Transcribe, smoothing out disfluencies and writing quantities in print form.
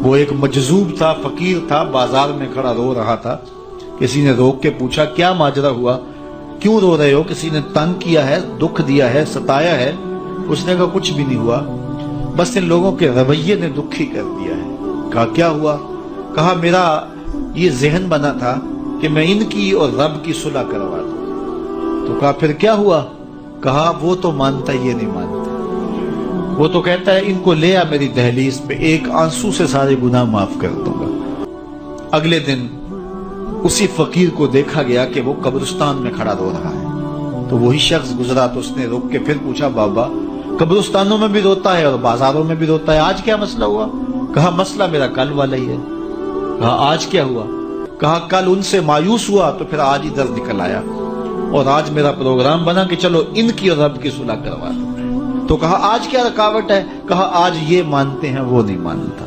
وہ ایک مجذوب تھا، فقیر تھا، بازار میں کھڑا رو رہا تھا. کسی نے روک کے پوچھا کیا ماجرا ہوا، کیوں رو رہے ہو، کسی نے تنگ کیا ہے، دکھ دیا ہے، ستایا ہے؟ اس نے کہا کچھ بھی نہیں ہوا، بس ان لوگوں کے رویے نے دکھی کر دیا ہے. کہا کیا ہوا؟ کہا میرا یہ ذہن بنا تھا کہ میں ان کی اور رب کی صلح کروا دوں. تو کہا پھر کیا ہوا؟ کہا وہ تو مانتا یہ نہیں مانتا، وہ تو کہتا ہے ان کو لے آ میری دہلیز پہ، ایک آنسو سے سارے گناہ معاف کر دوں گا. اگلے دن اسی فقیر کو دیکھا گیا کہ وہ قبرستان میں کھڑا رو رہا ہے. تو وہی شخص گزرا تو اس نے روک کے پھر پوچھا بابا قبرستانوں میں بھی روتا ہے اور بازاروں میں بھی روتا ہے، آج کیا مسئلہ ہوا؟ کہا مسئلہ میرا کل والا ہی ہے. کہا آج کیا ہوا؟ کہا کل ان سے مایوس ہوا تو پھر آج ادھر نکل آیا، اور آج میرا پروگرام بنا کہ چلو ان کی اور رب کی صلح کروا دو. تو کہا آج کیا رکاوٹ ہے؟ کہا آج یہ مانتے ہیں وہ نہیں مانتا.